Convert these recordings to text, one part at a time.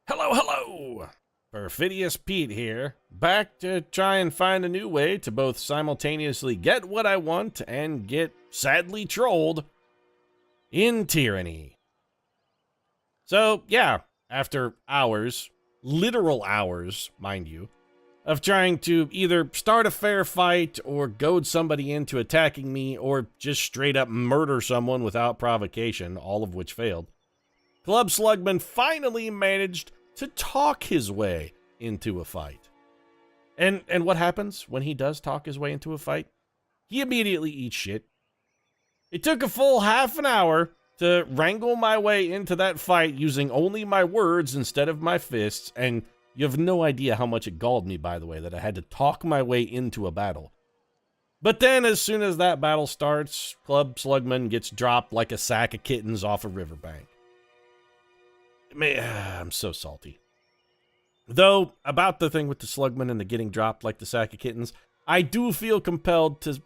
Hello, hello! Perfidious Pete here, back to try and find a new way to both simultaneously get what I want and get sadly trolled in Tyranny. So, yeah, after hours, literal hours, mind you, of trying to either start a fair fight or goad somebody into attacking me or just straight up murder someone without provocation, all of which failed, Club Slugman finally managed to talk his way into a fight. And what happens when he does talk his way into a fight? He immediately eats shit. It took a full half an hour to wrangle my way into that fight using only my words instead of my fists, and you have no idea how much it galled me, by the way, that I had to talk my way into a battle. But then, as soon as that battle starts, Club Slugman gets dropped like a sack of kittens off a riverbank. I'm so salty. Though, about the thing with the Slugman and the getting dropped like the sack of kittens, I do feel compelled to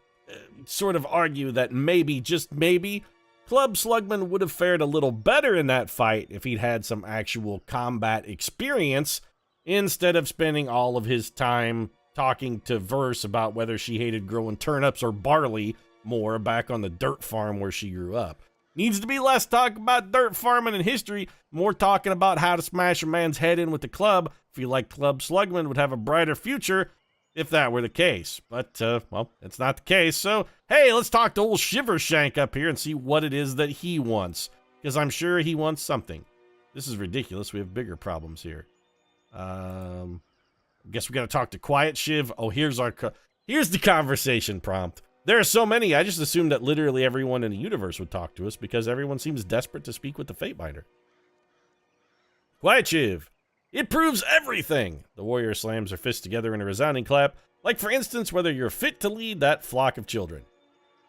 sort of argue that maybe, just maybe, Club Slugman would have fared a little better in that fight if he'd had some actual combat experience instead of spending all of his time talking to Verse about whether she hated growing turnips or barley more back on the dirt farm where she grew up. Needs to be less talk about dirt farming and history, more talking about how to smash a man's head in with the club. Feel like Club Slugman would have a brighter future if that were the case. But, well, it's not the case. So, hey, let's talk to old Shivershank up here and see what it is that he wants. Because I'm sure he wants something. This is ridiculous. We have bigger problems here. Guess we gotta talk to Quiet Shiv. Oh, here's the conversation prompt. There are so many, I just assumed that literally everyone in the universe would talk to us because everyone seems desperate to speak with the Fatebinder. Quiet Shiv. It proves everything. The warrior slams her fists together in a resounding clap, like for instance whether you're fit to lead that flock of children.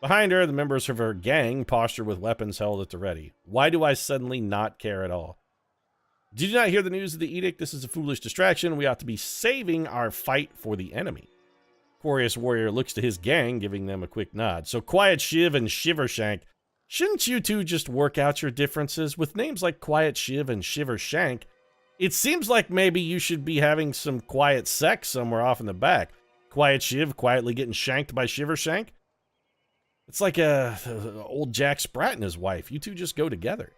Behind her, the members of her gang posture with weapons held at the ready. Why do I suddenly not care at all? Did you not hear the news of the edict? This is a foolish distraction. We ought to be saving our fight for the enemy. Glorious warrior looks to his gang, giving them a quick nod. So Quiet Shiv and Shivershank, shouldn't you two just work out your differences? With names like Quiet Shiv and Shivershank, it seems like maybe you should be having some quiet sex somewhere off in the back. Quiet Shiv quietly getting shanked by Shivershank? It's like old Jack Sprat and his wife. You two just go together.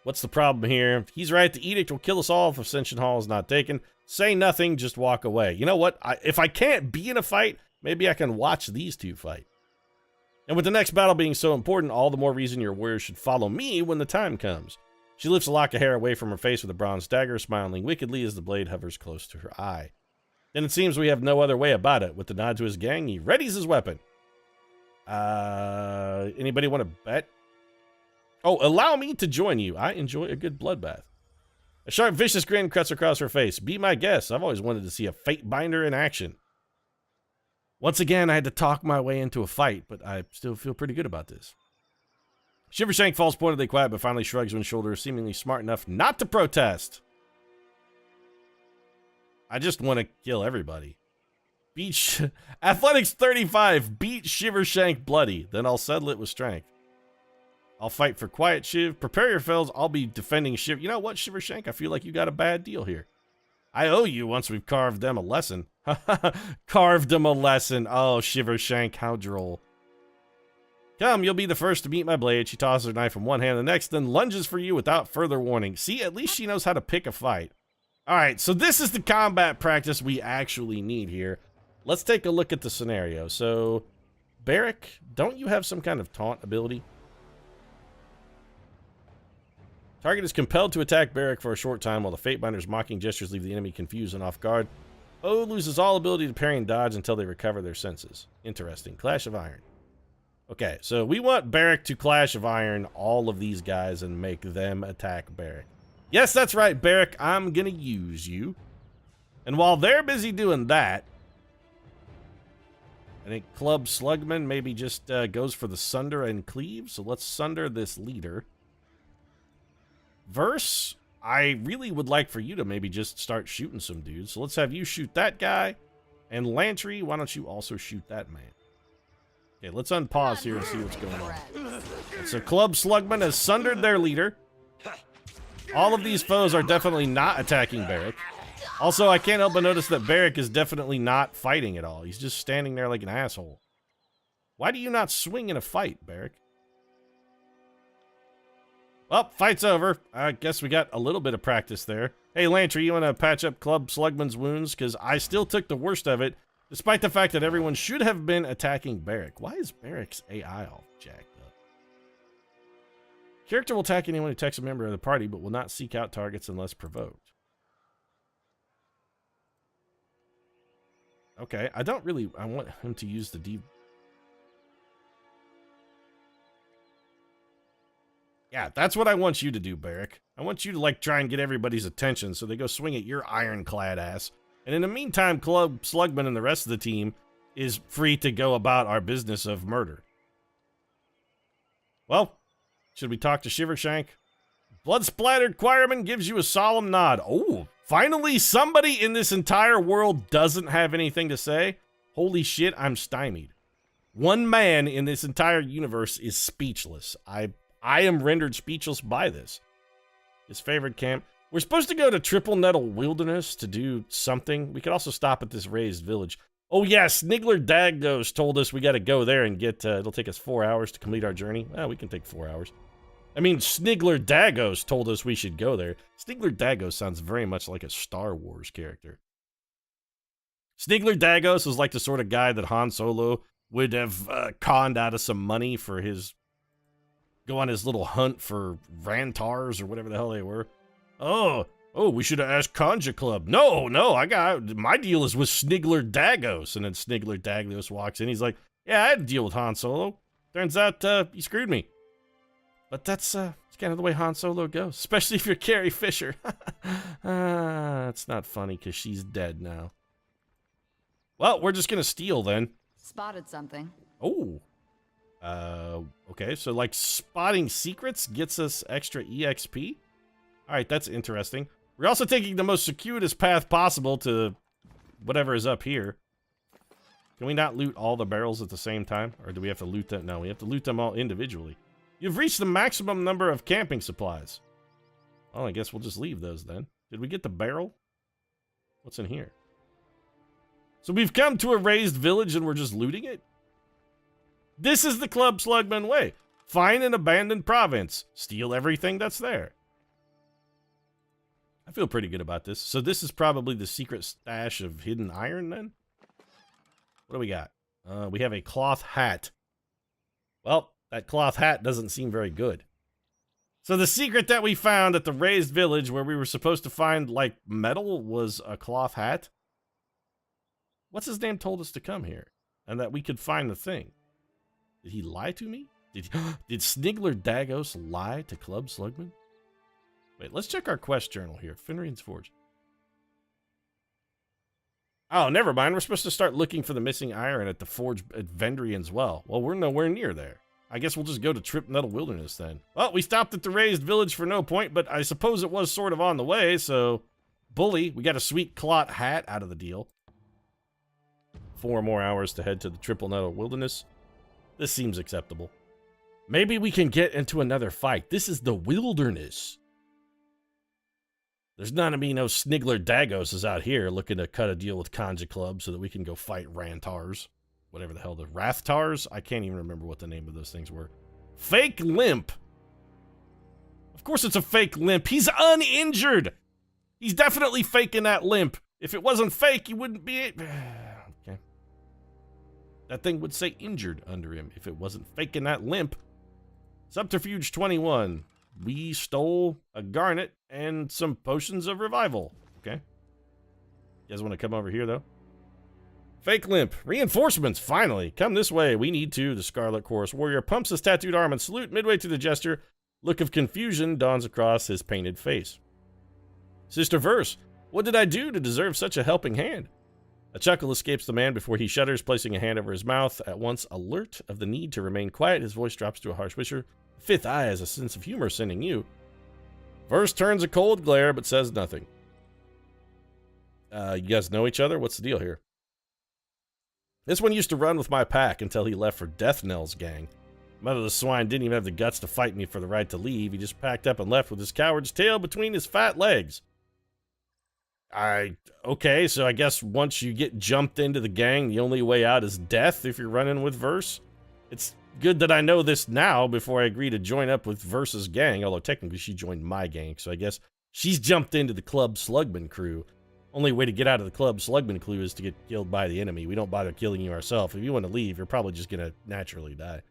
What's the problem here? He's right, the edict will kill us all if Ascension Hall is not taken. Say nothing, just walk away. You know what? If I can't be in a fight, maybe I can watch these two fight. And with the next battle being so important, all the more reason your warriors should follow me when the time comes. She lifts a lock of hair away from her face with a bronze dagger, smiling wickedly as the blade hovers close to her eye. Then it seems we have no other way about it. With the nod to his gang, he readies his weapon. Anybody want to bet? Oh, allow me to join you. I enjoy a good bloodbath. A sharp, vicious grin cuts across her face. Be my guest. I've always wanted to see a Fatebinder in action. Once again, I had to talk my way into a fight, but I still feel pretty good about this. Shivershank falls pointedly quiet, but finally shrugs one shoulder, seemingly smart enough not to protest. I just want to kill everybody. Athletics 35. Beat Shivershank bloody. Then I'll settle it with strength. I'll fight for Quiet Shiv. Prepare your fells. I'll be defending Shiv. You know what, Shivershank? I feel like you got a bad deal here. I owe you once we've carved them a lesson. Carved them a lesson. Oh, Shivershank, how droll. Come, you'll be the first to meet my blade. She tosses her knife from one hand to the next, then lunges for you without further warning. See, at least she knows how to pick a fight. All right, so this is the combat practice we actually need here. Let's take a look at the scenario. So, Barrack, don't you have some kind of taunt ability? Target is compelled to attack Barrack for a short time while the Fatebinder's mocking gestures leave the enemy confused and off guard. Foe loses all ability to parry and dodge until they recover their senses. Interesting. Clash of Iron. Okay, so we want Barrack to Clash of Iron all of these guys and make them attack Barrack. Yes, that's right, Barrack. I'm going to use you. And while they're busy doing that, I think Club Slugman maybe just goes for the Sunder and Cleave. So let's Sunder this leader. Verse, I really would like for you to maybe just start shooting some dudes. So let's have you shoot that guy. And Lantry, why don't you also shoot that man? Okay, let's unpause here and see what's going on. So Club Slugman has sundered their leader. All of these foes are definitely not attacking Barrick. Also, I can't help but notice that Barrick is definitely not fighting at all. He's just standing there like an asshole. Why do you not swing in a fight, Barrick? Well, fight's over. I guess we got a little bit of practice there. Hey, Lantry, you want to patch up Club Slugman's wounds? Because I still took the worst of it, despite the fact that everyone should have been attacking Barrick. Why is Barrick's AI all jacked up? Character will attack anyone who attacks a member of the party, but will not seek out targets unless provoked. Okay, I want him to use the D. Yeah, that's what I want you to do, Barrick. I want you to, like, try and get everybody's attention so they go swing at your ironclad ass. And in the meantime, Club Slugman and the rest of the team is free to go about our business of murder. Well, should we talk to Shivershank? Blood-splattered choirman gives you a solemn nod. Oh, finally somebody in this entire world doesn't have anything to say? Holy shit, I'm stymied. One man in this entire universe is speechless. I am rendered speechless by this. His favorite camp. We're supposed to go to Triple Nettle Wilderness to do something. We could also stop at this raised village. Oh yes, Snigler Dagos told us we got to go there and get, it'll take us 4 hours to complete our journey. Well, we can take 4 hours. I mean, Snigler Dagos told us we should go there. Snigler Dagos sounds very much like a Star Wars character. Snigler Dagos was like the sort of guy that Han Solo would have conned out of some money for his... go on his little hunt for Rantars or whatever the hell they were. Oh, we should have asked Conja Club. No, my deal is with Snigler Dagos. And then Snigler Dagos walks in. He's like, yeah, I had to deal with Han Solo. Turns out he screwed me. But that's kind of the way Han Solo goes, especially if you're Carrie Fisher. It's not funny because she's dead now. Well, we're just going to steal then. Spotted something. Oh. Okay, so like spotting secrets gets us extra EXP. All right, that's interesting. We're also taking the most circuitous path possible to whatever is up here. Can we not loot all the barrels at the same time? Or do we have to loot them? No, we have to loot them all individually. You've reached the maximum number of camping supplies. Well, I guess we'll just leave those then. Did we get the barrel? What's in here? So we've come to a raised village and we're just looting it? This is the Club Slugman way. Find an abandoned province. Steal everything that's there. I feel pretty good about this. So this is probably the secret stash of hidden iron then? What do we got? We have a cloth hat. Well, that cloth hat doesn't seem very good. So the secret that we found at the raised village where we were supposed to find, like, metal was a cloth hat? What's his name told us to come here? And that we could find the thing. Did he lie to me? Did Snigler Dagos lie to Club Slugman? Wait, let's check our quest journal here. Fenrir's Forge. Oh, never mind. We're supposed to start looking for the missing iron at the forge at Vendrian's Well. Well, we're nowhere near there. I guess we'll just go to Trip Nettle Wilderness then. Well, we stopped at the raised village for no point, but I suppose it was sort of on the way, so... Bully, we got a sweet cloth hat out of the deal. 4 more hours to head to the Triple Nettle Wilderness. This seems acceptable. Maybe we can get into another fight. This is the wilderness. There's none of me no Snigler Dagos is out here looking to cut a deal with Conja Club so that we can go fight Rantars. Whatever the hell, the Rathtars? I can't even remember what the name of those things were. Fake limp. Of course it's a fake limp. He's uninjured. He's definitely faking that limp. If it wasn't fake, he wouldn't be... Okay. That thing would say injured under him if it wasn't faking that limp. Subterfuge 21. We stole a garnet and some potions of revival. Okay. You guys want to come over here, though? Fake limp. Reinforcements, finally. Come this way. We need to. The Scarlet Chorus Warrior pumps his tattooed arm and salute. Midway through the gesture, look of confusion dawns across his painted face. Sister Verse, what did I do to deserve such a helping hand? A chuckle escapes the man before he shudders, placing a hand over his mouth. At once alert of the need to remain quiet, his voice drops to a harsh whisper. Fifth eye has a sense of humor sending you. Verse turns a cold glare, but says nothing. You guys know each other? What's the deal here? This one used to run with my pack until he left for Death Knell's gang. Mother of the swine didn't even have the guts to fight me for the right to leave. He just packed up and left with his coward's tail between his fat legs. Okay, so I guess once you get jumped into the gang, the only way out is death if you're running with Verse. It's good that I know this now before I agree to join up with Verse's gang, although technically she joined my gang, so I guess she's jumped into the Club Slugman crew. Only way to get out of the Club Slugman crew is to get killed by the enemy. We don't bother killing you ourselves. If you want to leave, you're probably just going to naturally die.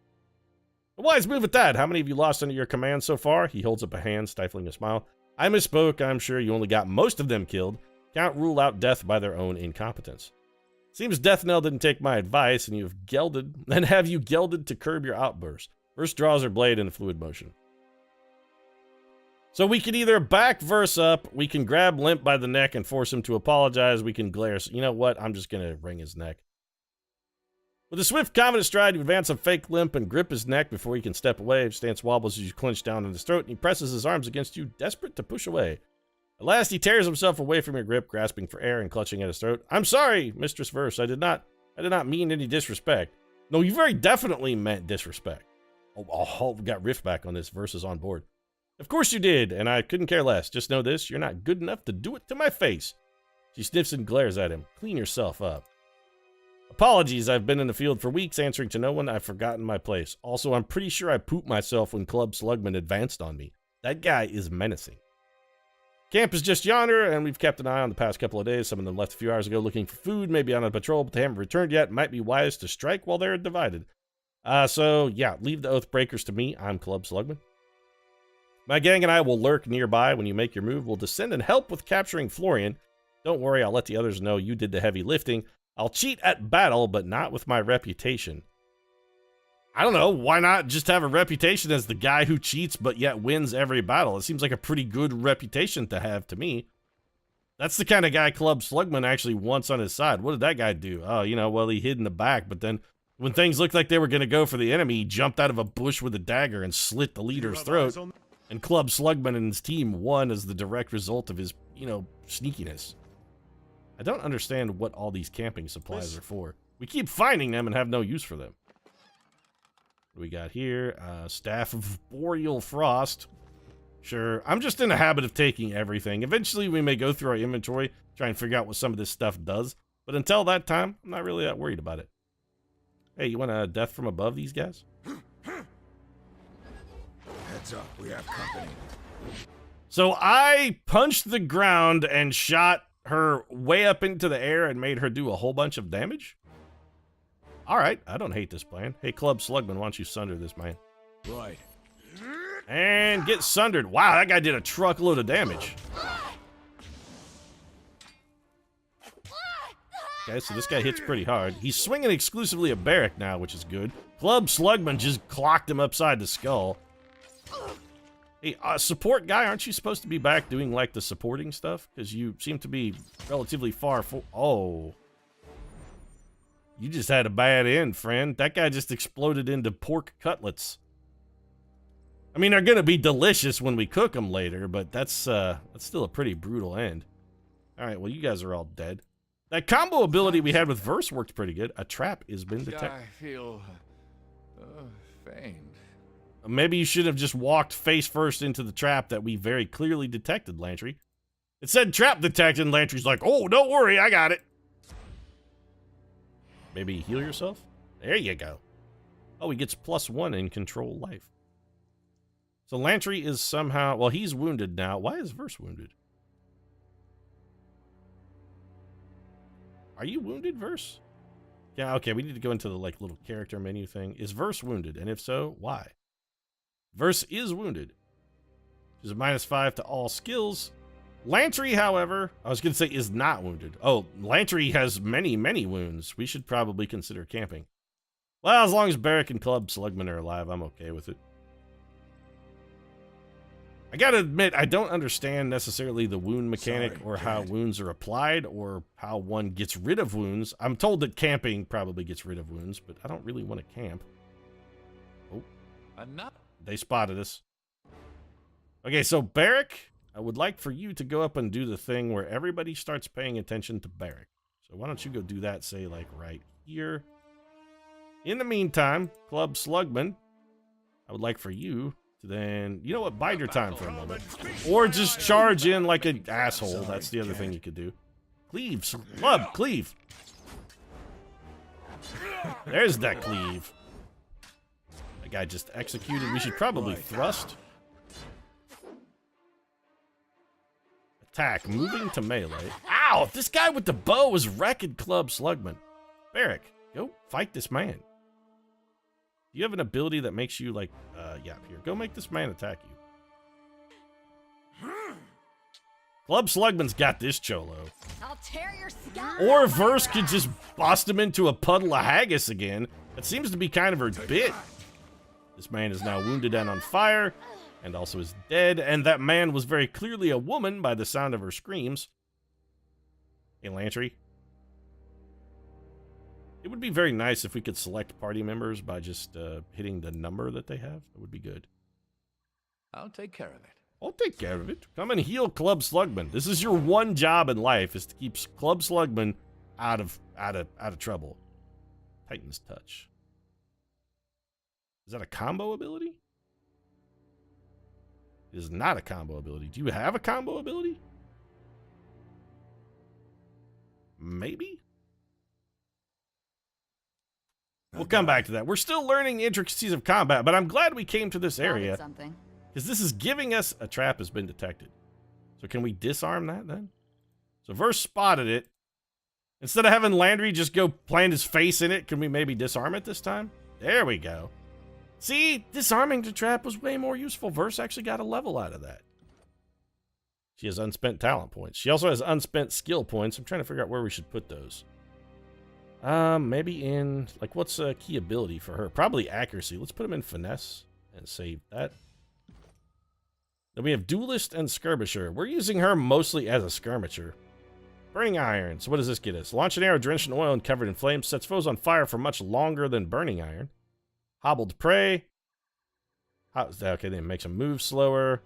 A wise move at that. How many of you lost under your command so far? He holds up a hand, stifling a smile. I misspoke. I'm sure you only got most of them killed. Can't rule out death by their own incompetence. Seems Death Knell didn't take my advice, and you've gelded, and have you gelded to curb your outburst. Verse draws her blade in a fluid motion. So we can either back Verse up, we can grab Limp by the neck and force him to apologize, we can glare. You know what? I'm just going to wring his neck. With a swift, confident stride, you advance a fake Limp and grip his neck before he can step away. His stance wobbles as you clench down in his throat, and he presses his arms against you, desperate to push away. At last, he tears himself away from your grip, grasping for air and clutching at his throat. I'm sorry, Mistress Verse. I did not mean any disrespect. No, you very definitely meant disrespect. Oh, we got Rift back on this. Verse is on board. Of course you did, and I couldn't care less. Just know this, you're not good enough to do it to my face. She sniffs and glares at him. Clean yourself up. Apologies, I've been in the field for weeks answering to no one. I've forgotten my place. Also, I'm pretty sure I pooped myself when Club Slugman advanced on me. That guy is menacing. Camp is just yonder, and we've kept an eye on the past couple of days. Some of them left a few hours ago looking for food, maybe on a patrol, but they haven't returned yet. Might be wise to strike while they're divided. So, yeah, leave the Oathbreakers to me. I'm Club Slugman. My gang and I will lurk nearby. When you make your move, we'll descend and help with capturing Florian. Don't worry, I'll let the others know you did the heavy lifting. I'll cheat at battle, but not with my reputation. I don't know, why not just have a reputation as the guy who cheats but yet wins every battle? It seems like a pretty good reputation to have to me. That's the kind of guy Club Slugman actually wants on his side. What did that guy do? Oh, you know, well, he hid in the back, but then when things looked like they were going to go for the enemy, he jumped out of a bush with a dagger and slit the leader's throat. And Club Slugman and his team won as the direct result of his, sneakiness. I don't understand what all these camping supplies are for. We keep finding them and have no use for them. What do we got here? Staff of Boreal Frost. Sure. I'm just in the habit of taking everything. Eventually, we may go through our inventory, try and figure out what some of this stuff does. But until that time, I'm not really that worried about it. Hey, you want a death from above these guys? Heads up, we have company. So I punched the ground and shot her way up into the air and made her do a whole bunch of damage? Alright, I don't hate this plan. Hey, Club Slugman, why don't you sunder this man? Right. And get sundered. Wow, that guy did a truckload of damage. Okay, so this guy hits pretty hard. He's swinging exclusively a barrack now, which is good. Club Slugman just clocked him upside the skull. Hey, support guy, aren't you supposed to be back doing, like, the supporting stuff? Because you seem to be relatively far Oh. You just had a bad end, friend. That guy just exploded into pork cutlets. I mean, they're going to be delicious when we cook them later, but that's still a pretty brutal end. All right, well, you guys are all dead. That combo ability we had with Verse worked pretty good. A trap has been detected. I feel faint. Maybe you should have just walked face first into the trap that we very clearly detected, Lantry. It said trap detected, and Lantry's like, oh, don't worry, I got it. Maybe heal yourself? There you go. Oh, he gets +1 in control life. So Lantry is somehow... Well, he's wounded now. Why is Verse wounded? Are you wounded, Verse? Yeah, okay, we need to go into the, like, little character menu thing. Is Verse wounded? And if so, why? Verse is wounded. Which is a -5 to all skills. Lantry, however, I was going to say is not wounded. Oh, Lantry has many, many wounds. We should probably consider camping. Well, as long as Barrack and Club Slugman are alive, I'm okay with it. I gotta admit, I don't understand necessarily the wound mechanic or how wounds are applied or how one gets rid of wounds. I'm told that camping probably gets rid of wounds, but I don't really want to camp. Oh, they spotted us. Okay, so Barrack, I would like for you to go up and do the thing where everybody starts paying attention to Barrack. So why don't you go do that, say, like, right here. In the meantime, Club Slugman, I would like for you to then, you know what, bide your time for a moment. Or just charge in like an asshole. That's the other thing you could do. Cleave, club, cleave. There's that cleave. That guy just executed. We should probably thrust. Attack, moving to melee. Ow! This guy with the bow is wrecking Club Slugman. Barrack, go fight this man. Do you have an ability that makes you like, yeah, here, go make this man attack you. Club Slugman's got this cholo. I'll tear your skin. Or Verse could just bust him into a puddle of haggis again. That seems to be kind of her bit. This man is now wounded and on fire, and also is dead, and that man was very clearly a woman by the sound of her screams. Hey, Lantry. It would be very nice if we could select party members by just hitting the number that they have. That would be good. I'll take care of it. I'll take care of it. Come and heal Club Slugman. This is your one job in life, is to keep Club Slugman out of trouble. Titan's Touch. Is that a combo ability? It is not a combo ability. Do you have a combo ability? Maybe? We'll come back to that. We're still learning the intricacies of combat, but I'm glad we came to this area. Because this is giving us a trap has been detected. So can we disarm that then? So Verse spotted it. Instead of having Landry just go plant his face in it, can we maybe disarm it this time? There we go. See, disarming the trap was way more useful. Verse actually got a level out of that. She has unspent talent points. She also has unspent skill points. I'm trying to figure out where we should put those. Maybe in, like, what's a key ability for her? Probably accuracy. Let's put them in finesse and save that. Then we have duelist and skirmisher. We're using her mostly as a skirmisher. Burning iron. So what does this get us? Launch an arrow drenched in oil and covered in flames. Sets foes on fire for much longer than burning iron. Hobbled prey. Okay, then makes them move slower.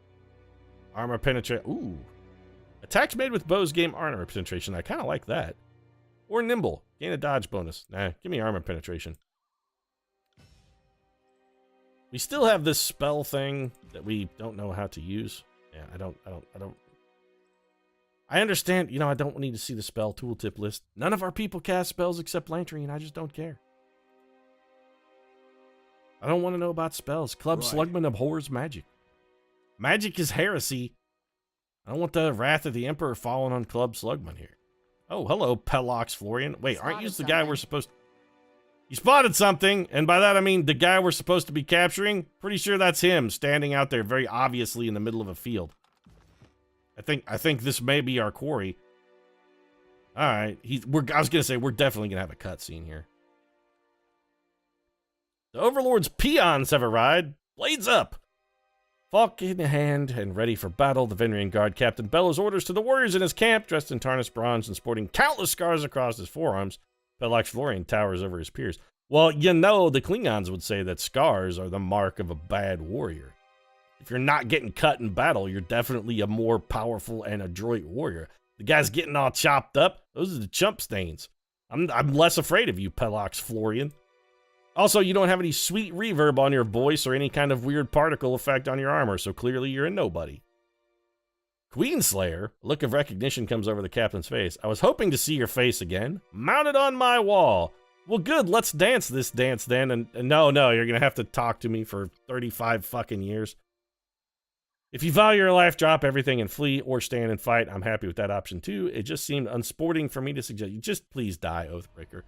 Armor penetration. Ooh. Attacks made with bows gain armor penetration. I kind of like that. Or nimble. Gain a dodge bonus. Nah, give me armor penetration. We still have this spell thing that we don't know how to use. Yeah, I don't. I understand, you know, I don't need to see the spell tooltip list. None of our people cast spells except Lantry, and I just don't care. I don't want to know about spells. Club Slugman abhors magic. Magic is heresy. I don't want the wrath of the Emperor falling on Club Slugman here. Oh, hello, Pelox Florian. Wait, aren't you the guy we're supposed to... You spotted something, and by that I mean the guy we're supposed to be capturing. Pretty sure that's him, standing out there very obviously in the middle of a field. I think this may be our quarry. All right, I was gonna say we're definitely gonna have a cutscene here. The Overlord's peons have arrived. Blades up. Falk in hand and ready for battle, the Venrian Guard captain bellows orders to the warriors in his camp, dressed in tarnished bronze and sporting countless scars across his forearms. Pelox Florian towers over his peers. Well, you know, the Klingons would say that scars are the mark of a bad warrior. If you're not getting cut in battle, you're definitely a more powerful and adroit warrior. The guy's getting all chopped up. Those are the chump stains. I'm less afraid of you, Pelox Florian. Also, you don't have any sweet reverb on your voice or any kind of weird particle effect on your armor, so clearly you're a nobody. Queenslayer, a look of recognition comes over the captain's face. I was hoping to see your face again. Mounted on my wall. Well, good, let's dance this dance then. And no, you're going to have to talk to me for 35 fucking years. If you value your life, drop everything and flee or stand and fight. I'm happy with that option too. It just seemed unsporting for me to suggest you just please die, Oathbreaker.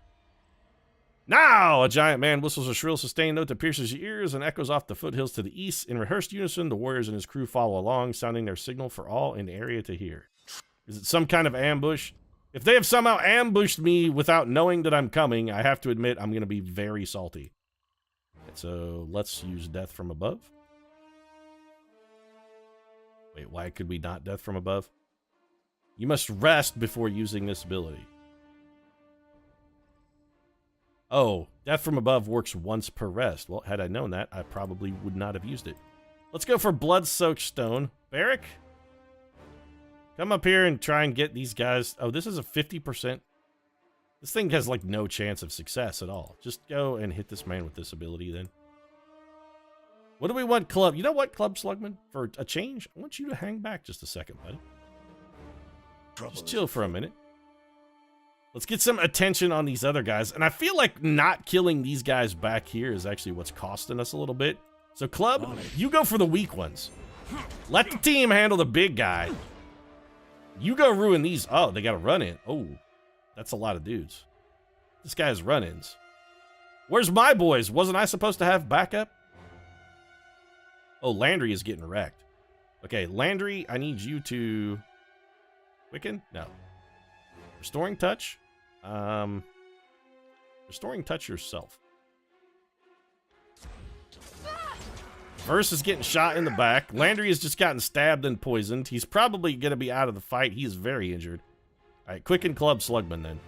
Now, a giant man whistles a shrill, sustained note that pierces your ears and echoes off the foothills to the east. In rehearsed unison, the warriors and his crew follow along, sounding their signal for all in the area to hear. Is it some kind of ambush? If they have somehow ambushed me without knowing that I'm coming, I have to admit I'm going to be very salty. So let's use Death from Above. Wait, why could we not Death from Above? You must rest before using this ability. Oh, Death from Above works once per rest. Well, had I known that, I probably would not have used it. Let's go for Blood-Soaked Stone. Barrack? Come up here and try and get these guys. Oh, this is a 50%. This thing has, like, no chance of success at all. Just go and hit this man with this ability, then. What do we want, Club? You know what, Club Slugman? For a change, I want you to hang back just a second, buddy. Just chill for a minute. Let's get some attention on these other guys. And I feel like not killing these guys back here is actually what's costing us a little bit. So, Club, you go for the weak ones. Let the team handle the big guy. You go ruin these. Oh, they got a run-in. Oh, that's a lot of dudes. This guy has run-ins. Where's my boys? Wasn't I supposed to have backup? Oh, Landry is getting wrecked. Okay, Landry, I need you to... Quicken? No. Restoring touch? Restoring touch yourself. Verse is getting shot in the back. Landry has just gotten stabbed and poisoned. He's probably going to be out of the fight. He is very injured. All right, Quicken Club Slugman then.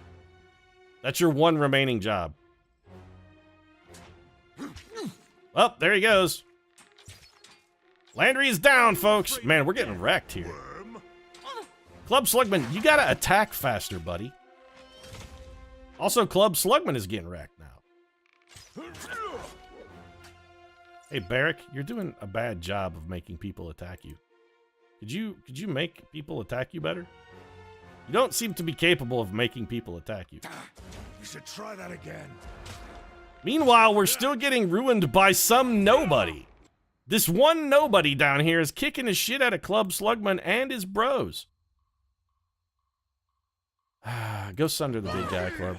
That's your one remaining job. Well, there he goes. Landry is down, folks. Man, we're getting wrecked here. Club Slugman, you gotta attack faster, buddy. Also, Club Slugman is getting wrecked now. Hey, Barrack, you're doing a bad job of making people attack you. Could you make people attack you better? You don't seem to be capable of making people attack you. You should try that again. Meanwhile, we're still getting ruined by some nobody. This one nobody down here is kicking his shit out of Club Slugman and his bros. Go sunder the big guy, Club.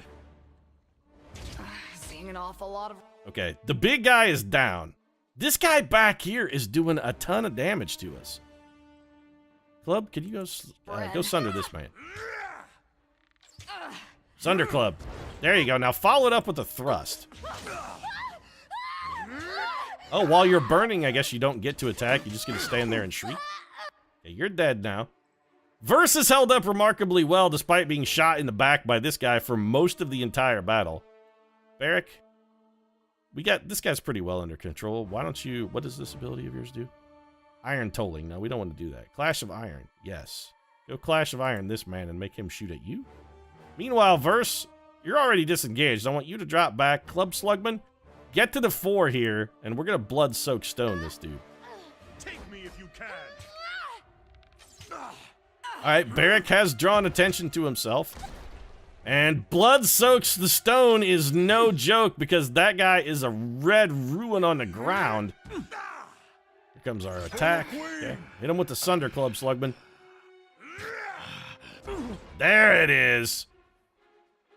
Seeing an awful lot of... Okay, the big guy is down. This guy back here is doing a ton of damage to us. Club, can you go sunder this man? Sunder, Club. There you go. Now follow it up with a thrust. Oh, while you're burning, I guess you don't get to attack. You're just going to stand there and shriek. Okay, you're dead now. Verse is held up remarkably well despite being shot in the back by this guy for most of the entire battle. Barrack, this guy's pretty well under control. Why don't you, what does this ability of yours do? Iron tolling. No, we don't want to do that. Clash of Iron. Yes. Go Clash of Iron this man and make him shoot at you. Meanwhile, Verse, you're already disengaged. I want you to drop back. Club Slugman, get to the 4 here, and we're going to blood soak stone this dude. Take me if you can. All right, Barrack has drawn attention to himself. And blood soaks the stone is no joke because that guy is a red ruin on the ground. Here comes our attack. Okay. Hit him with the Sunder, Club Slugman. There it is.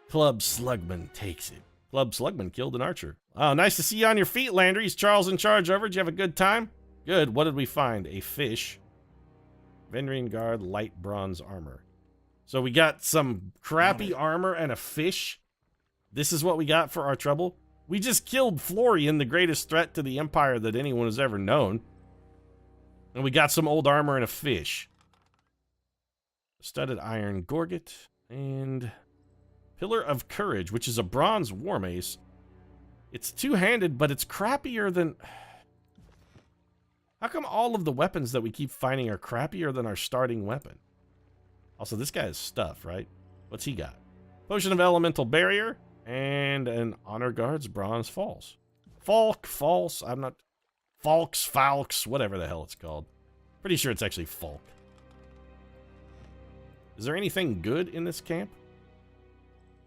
Club Slugman takes it. Club Slugman killed an archer. Oh, nice to see you on your feet, Landry. Is Charles in charge over? Did you have a good time? Good. What did we find? A fish. Vendrian Guard, light bronze armor. So we got some crappy armor and a fish. This is what we got for our trouble. We just killed Florian, the greatest threat to the Empire that anyone has ever known. And we got some old armor and a fish. Studded iron gorget. And Pillar of Courage, which is a bronze war mace. It's two-handed, but it's crappier than... How come all of the weapons that we keep finding are crappier than our starting weapon? Also, this guy has stuff, right? What's he got? Potion of Elemental Barrier and an Honor Guard's Bronze False. False, I'm not... Falx, whatever the hell it's called. Pretty sure it's actually Falk. Is there anything good in this camp?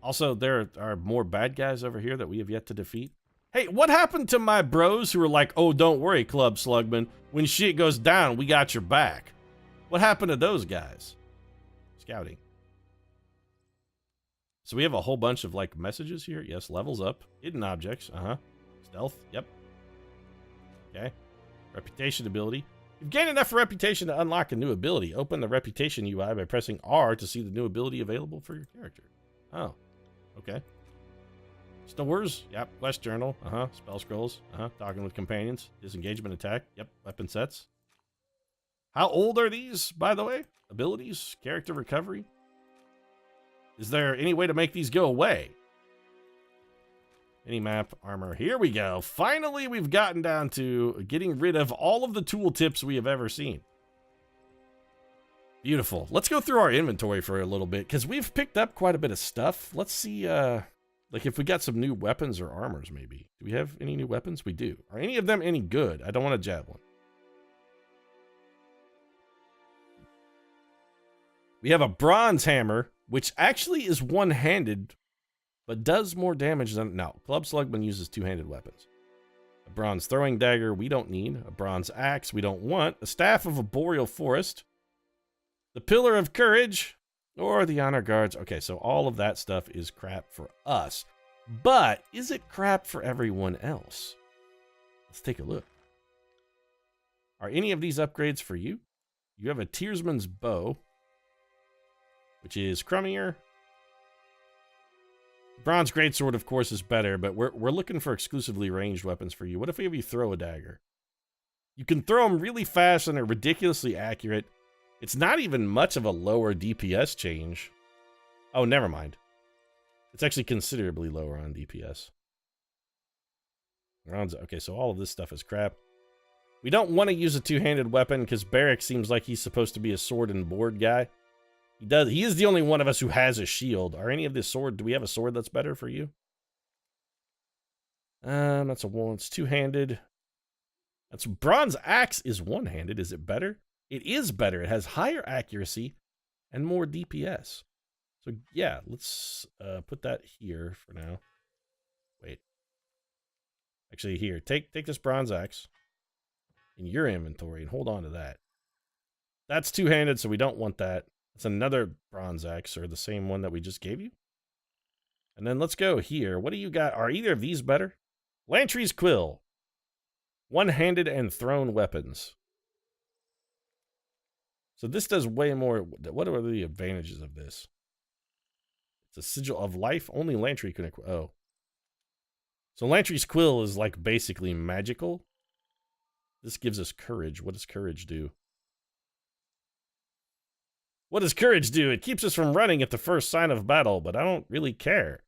Also, there are more bad guys over here that we have yet to defeat. Hey, what happened to my bros who were like, oh, don't worry, Club Slugman. When shit goes down, we got your back. What happened to those guys? Scouting. So we have a whole bunch of, like, messages here. Yes, levels up. Hidden objects. Stealth. Yep. Okay. Reputation ability. You've gained enough reputation to unlock a new ability. Open the Reputation UI by pressing R to see the new ability available for your character. Oh. Okay. Stores, yep. Quest journal, Spell scrolls, talking with companions, disengagement attack, yep. Weapon sets. How old are these, by the way? Abilities, character recovery. Is there any way to make these go away? Minimap, armor. Here we go. Finally, we've gotten down to getting rid of all of the tooltips we have ever seen. Beautiful. Let's go through our inventory for a little bit because we've picked up quite a bit of stuff. Let's see. Like if we got some new weapons or armors, maybe. Do we have any new weapons? We do. Are any of them any good? I don't want a javelin. We have a bronze hammer, which actually is one-handed, but does more damage than... No, Club Slugman uses two-handed weapons. A bronze throwing dagger, we don't need. A bronze axe, we don't want. A staff of a boreal forest. The pillar of courage, or the honor guards. Okay, so all of that stuff is crap for us. But is it crap for everyone else? Let's take a look. Are any of these upgrades for you? You have a Tearsman's bow, which is crummier. Bronze greatsword, of course, is better, but we're looking for exclusively ranged weapons for you. What if we have you throw a dagger? You can throw them really fast and they're ridiculously accurate. It's not even much of a lower DPS change. Oh, never mind. It's actually considerably lower on DPS. Okay, so all of this stuff is crap. We don't want to use a two-handed weapon because Barrack seems like he's supposed to be a sword and board guy. He is the only one of us who has a shield. Are any of this sword? Do we have a sword that's better for you? That's a one. It's two-handed. That's bronze axe is one-handed. Is it better? It is better. It has higher accuracy and more DPS. So yeah, let's put that here for now. Wait. Actually, here, take this bronze axe in your inventory and hold on to that. That's two-handed, so we don't want that. It's another bronze axe, or the same one that we just gave you. And then let's go here. What do you got? Are either of these better? Lantry's Quill. One-handed and thrown weapons. So this does way more. What are the advantages of this? It's a sigil of life. Only Lantry can equip. Oh. So Lantry's Quill is like basically magical. This gives us courage. What does courage do? What does courage do? It keeps us from running at the first sign of battle, but I don't really care.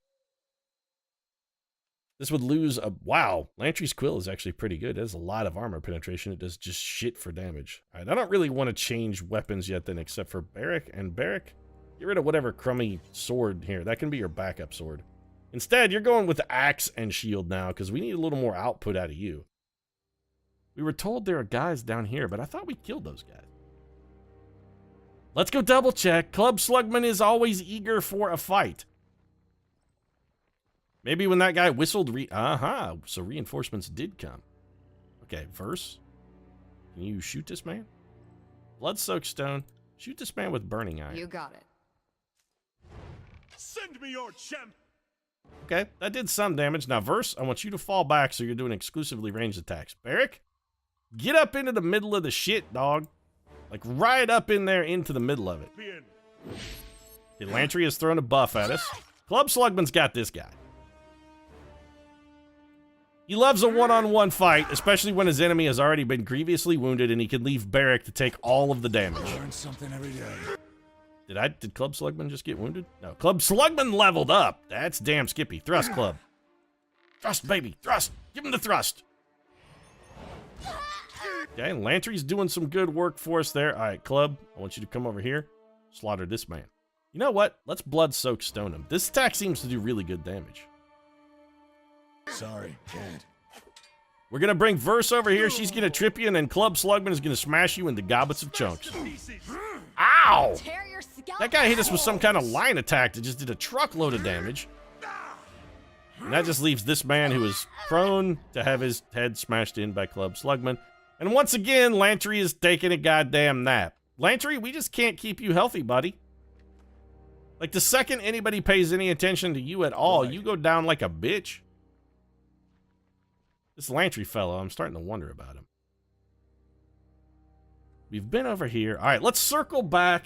This would lose a... Wow, Lantry's Quill is actually pretty good. It has a lot of armor penetration. It does just shit for damage. All right, I don't really want to change weapons yet then, except for Barrack. And Barrack, get rid of whatever crummy sword here. That can be your backup sword. Instead, you're going with axe and shield now, because we need a little more output out of you. We were told there are guys down here, but I thought we killed those guys. Let's go double check. Club Slugman is always eager for a fight. Maybe when that guy whistled, so reinforcements did come. Okay, verse. Can you shoot this man? Blood-soaked stone. Shoot this man with burning iron. You got it. Send me your champ. Okay, that did some damage. Now, verse, I want you to fall back so you're doing exclusively ranged attacks. Barrack, get up into the middle of the shit, dog. Like, right up in there into the middle of it. Okay, Lantry has thrown a buff at us. Club Slugman's got this guy. He loves a one-on-one fight, especially when his enemy has already been grievously wounded and he can leave Barrack to take all of the damage. Learn something every day. Did Club Slugman just get wounded? No, Club Slugman leveled up. That's damn Skippy. Thrust, Club. Thrust, baby. Thrust. Give him the thrust. Okay, Lantry's doing some good work for us there. All right, Club, I want you to come over here. Slaughter this man. You know what? Let's blood-soak stone him. This attack seems to do really good damage. Sorry, can't. We're going to bring Verse over here. She's going to trip you, and then Club Slugman is going to smash you into gobbets of chunks. Ow! Tear your scalp. That guy hit us with some kind of line attack that just did a truckload of damage. And that just leaves this man who is prone to have his head smashed in by Club Slugman. And once again, Lantry is taking a goddamn nap. Lantry, we just can't keep you healthy, buddy. Like, the second anybody pays any attention to you at all, you go down like a bitch. This Lantry fellow, I'm starting to wonder about him. We've been over here. All right, let's circle back.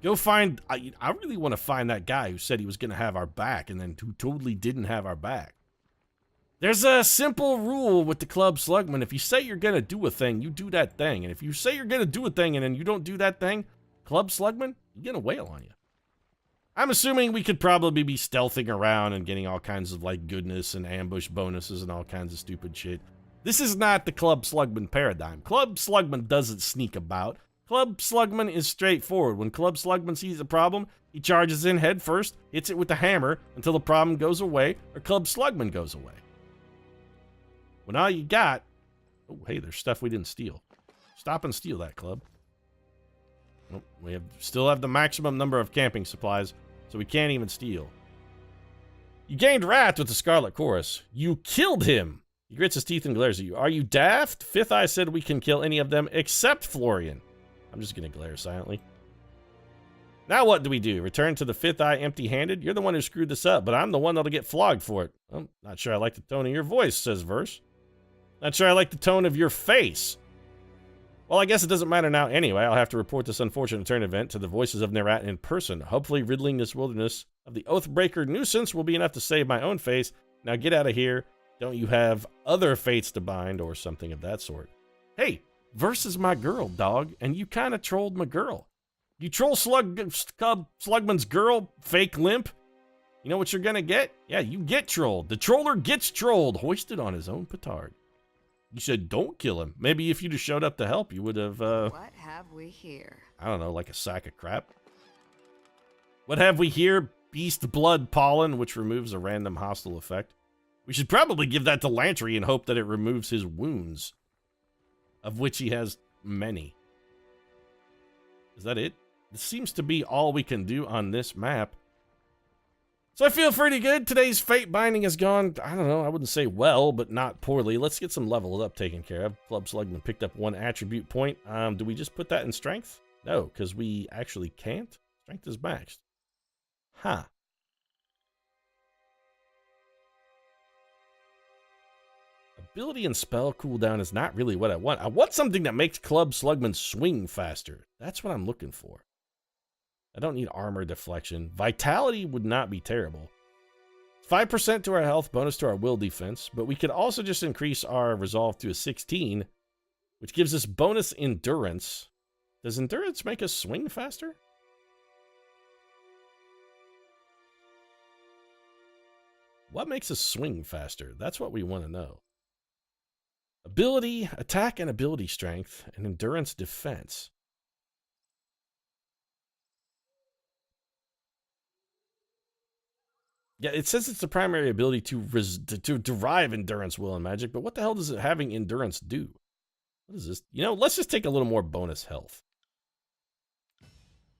Go find... I really want to find that guy who said he was going to have our back and then who totally didn't have our back. There's a simple rule with the Club Slugman. If you say you're going to do a thing, you do that thing. And if you say you're going to do a thing and then you don't do that thing, Club Slugman, he's going to wail on you. I'm assuming we could probably be stealthing around and getting all kinds of, like, goodness and ambush bonuses and all kinds of stupid shit. This is not the Club Slugman paradigm. Club Slugman doesn't sneak about. Club Slugman is straightforward. When Club Slugman sees a problem, he charges in head first, hits it with the hammer until the problem goes away or Club Slugman goes away. When all you got... Oh, hey, there's stuff we didn't steal. Stop and steal that, Club. Nope, we still have the maximum number of camping supplies, so we can't even steal. You gained wrath with the Scarlet Chorus. You killed him. He grits his teeth and glares at you. Are you daft? Fifth Eye said we can kill any of them except Florian. I'm just going to glare silently. Now what do we do? Return to the Fifth Eye empty-handed? You're the one who screwed this up, but I'm the one that'll get flogged for it. I'm not sure I like the tone of your voice, says Verse. Not sure I like the tone of your face. Well, I guess it doesn't matter now anyway. I'll have to report this unfortunate turn event to the voices of Nerat in person. Hopefully riddling this wilderness of the Oathbreaker nuisance will be enough to save my own face. Now get out of here. Don't you have other fates to bind or something of that sort? Hey, Verse is my girl, dog, and you kind of trolled my girl. You troll Slugman's girl, fake limp. You know what you're gonna get? Yeah, you get trolled. The troller gets trolled, hoisted on his own petard. You said don't kill him. Maybe if you'd have showed up to help, you would have, What have we here? I don't know, like a sack of crap. What have we here? Beast Blood Pollen, which removes a random hostile effect. We should probably give that to Lantry and hope that it removes his wounds, of which he has many. Is that it? This seems to be all we can do on this map. So I feel pretty good. Today's fate binding has gone, I don't know, I wouldn't say well, but not poorly. Let's get some level up taken care of. Club Slugman picked up 1 attribute point. Do we just put that in strength? No, because we actually can't. Strength is maxed. Huh. Ability and spell cooldown is not really what I want. I want something that makes Club Slugman swing faster. That's what I'm looking for. I don't need armor deflection. Vitality would not be terrible. 5% to our health, bonus to our will defense, but we could also just increase our resolve to a 16, which gives us bonus endurance. Does endurance make us swing faster? What makes us swing faster? That's what we want to know. Ability, attack and ability strength, and endurance defense. Yeah, it says it's the primary ability to derive endurance, will, and magic, but what the hell does it having endurance do? What is this? You know, let's just take a little more bonus health.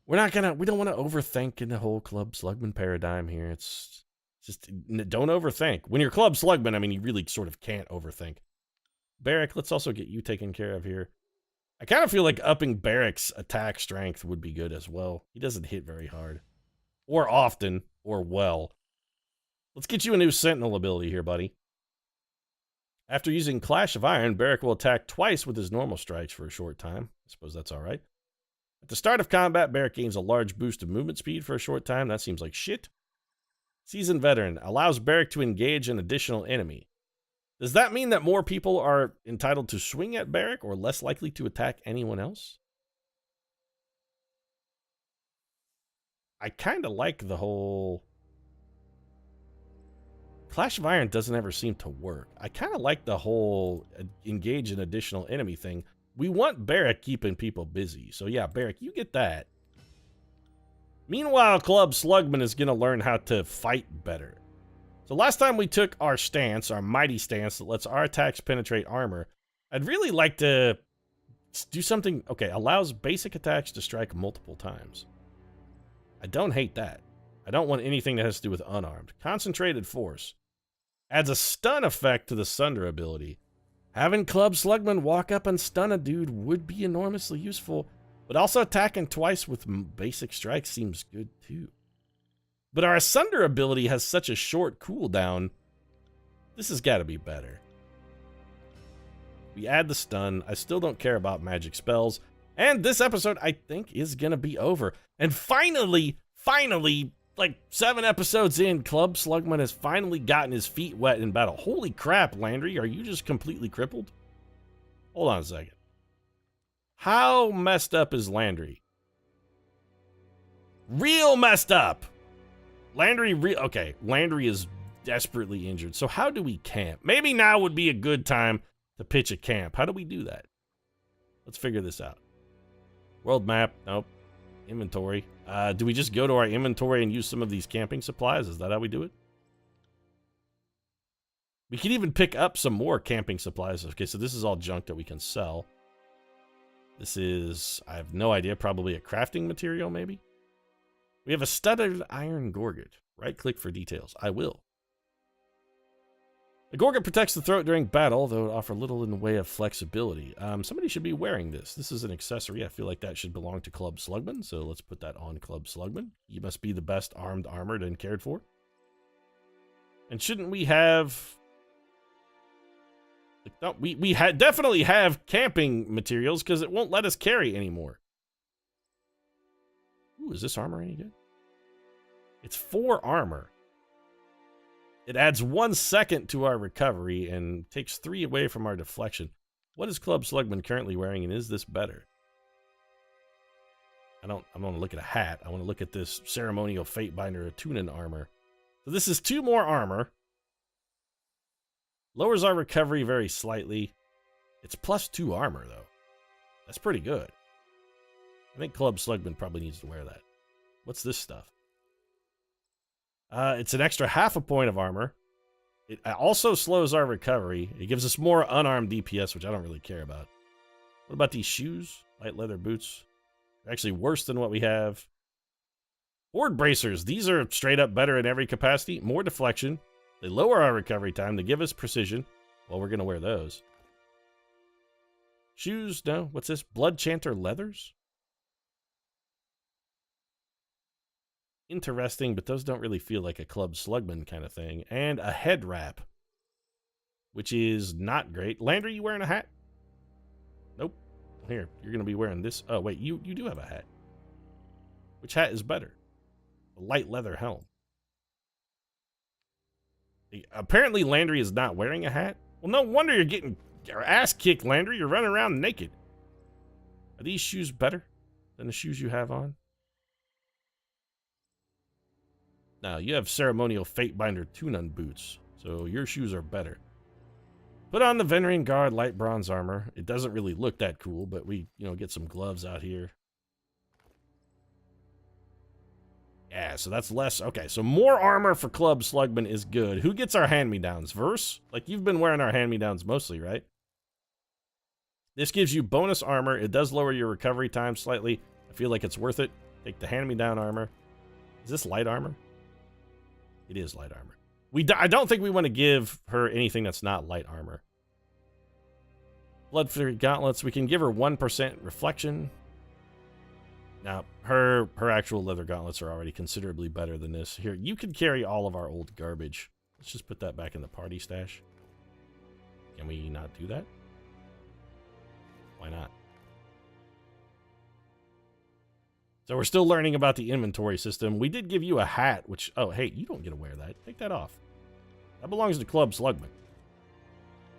We don't want to overthink in the whole Club Slugman paradigm here. It's just, don't overthink. When you're Club Slugman, I mean, you really sort of can't overthink. Barrack, let's also get you taken care of here. I kind of feel like upping Barrack's attack strength would be good as well. He doesn't hit very hard. Or often, or well. Let's get you a new Sentinel ability here, buddy. After using Clash of Iron, Barrack will attack twice with his normal strikes for a short time. I suppose that's alright. At the start of combat, Barrack gains a large boost of movement speed for a short time. That seems like shit. Seasoned Veteran allows Barrack to engage an additional enemy. Does that mean that more people are entitled to swing at Barrack or less likely to attack anyone else? I kind of like the whole... Clash of Iron doesn't ever seem to work. I kind of like the whole engage an additional enemy thing. We want Barrack keeping people busy. So yeah, Barrack, you get that. Meanwhile, Club Slugman is going to learn how to fight better. So last time we took our stance, our mighty stance that lets our attacks penetrate armor, I'd really like to do something... Okay, allows basic attacks to strike multiple times. I don't hate that. I don't want anything that has to do with unarmed. Concentrated Force. Adds a stun effect to the Sunder ability. Having Club Slugman walk up and stun a dude would be enormously useful, but also attacking twice with basic strikes seems good too. But our Asunder ability has such a short cooldown. This has got to be better. We add the stun. I still don't care about magic spells. And this episode, I think, is going to be over. And finally, like 7 episodes in, Club Slugman has finally gotten his feet wet in battle. Holy crap, Landry, are you just completely crippled? Hold on a second. How messed up is Landry? Real messed up! Okay, Landry is desperately injured. So how do we camp? Maybe now would be a good time to pitch a camp. How do we do that? Let's figure this out. World map. Nope. Inventory. Do we just go to our inventory and use some of these camping supplies? Is that how we do it? We could even pick up some more camping supplies. Okay, so this is all junk that we can sell. This is, I have no idea, probably a crafting material, maybe? We have a studded iron gorget. Right-click for details. I will. The gorget protects the throat during battle, though it offers little in the way of flexibility. Somebody should be wearing this. This is an accessory. I feel like that should belong to Club Slugman, so let's put that on Club Slugman. He must be the best armed, armored, and cared for. And shouldn't we have... No, we definitely have camping materials because it won't let us carry anymore. Ooh, is this armor any good? It's 4 armor. It adds 1 second to our recovery and takes 3 away from our deflection. What is Club Slugman currently wearing, and is this better? I don't want to look at a hat. I want to look at this ceremonial fate binder Tunin armor. So this is 2 more armor. Lowers our recovery very slightly. It's +2 armor, though. That's pretty good. I think Club Slugman probably needs to wear that. What's this stuff? It's an extra 0.5 point of armor. It also slows our recovery. It gives us more unarmed DPS, which I don't really care about. What about these shoes? Light leather boots. They're actually worse than what we have. Horde bracers. These are straight up better in every capacity. More deflection. They lower our recovery time. They give us precision. Well, we're going to wear those. Shoes? No. What's this? Blood Chanter leathers? Interesting, but those don't really feel like a Club Slugman kind of thing. And a head wrap, which is not great. Landry, you wearing a hat? Nope. Here, you're going to be wearing this. Oh, wait, you do have a hat. Which hat is better? A light leather helm. Apparently, Landry is not wearing a hat. Well, no wonder you're getting your ass kicked, Landry. You're running around naked. Are these shoes better than the shoes you have on? Now, you have ceremonial fate binder Tunin boots, so your shoes are better. Put on the Venerine Guard light bronze armor. It doesn't really look that cool, but we, get some gloves out here. Yeah, so that's less. Okay, so more armor for Club Slugman is good. Who gets our hand-me-downs? Verse? Like, you've been wearing our hand-me-downs mostly, right? This gives you bonus armor. It does lower your recovery time slightly. I feel like it's worth it. Take the hand-me-down armor. Is this light armor? It is light armor. I don't think we want to give her anything that's not light armor. Blood Fury gauntlets. We can give her 1% reflection. Now, her actual leather gauntlets are already considerably better than this. Here, you can carry all of our old garbage. Let's just put that back in the party stash. Can we not do that? Why not? So we're still learning about the inventory system. We did give you a hat, which... Oh, hey, you don't get to wear that. Take that off. That belongs to Club Slugman.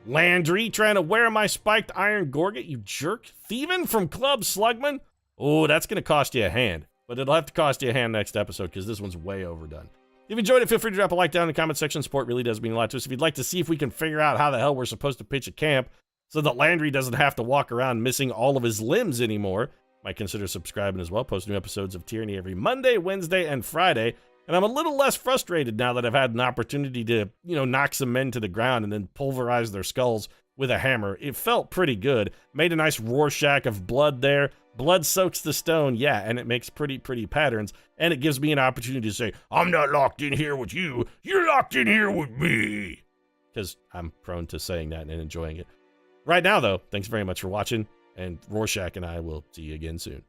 Landry, trying to wear my spiked iron gorget, you jerk. Thieving from Club Slugman? Oh, that's going to cost you a hand. But it'll have to cost you a hand next episode, because this one's way overdone. If you've enjoyed it, feel free to drop a like down in the comment section. Support really does mean a lot to us. If you'd like to see if we can figure out how the hell we're supposed to pitch a camp so that Landry doesn't have to walk around missing all of his limbs anymore, might consider subscribing as well. Post new episodes of Tyranny every Monday, Wednesday, and Friday. And I'm a little less frustrated now that I've had an opportunity to, knock some men to the ground and then pulverize their skulls with a hammer. It felt pretty good. Made a nice Rorschach of blood there. Blood soaks the stone, yeah, and it makes pretty patterns. And it gives me an opportunity to say, I'm not locked in here with you. You're locked in here with me. Because I'm prone to saying that and enjoying it. Right now, though, thanks very much for watching. And Rorschach and I will see you again soon.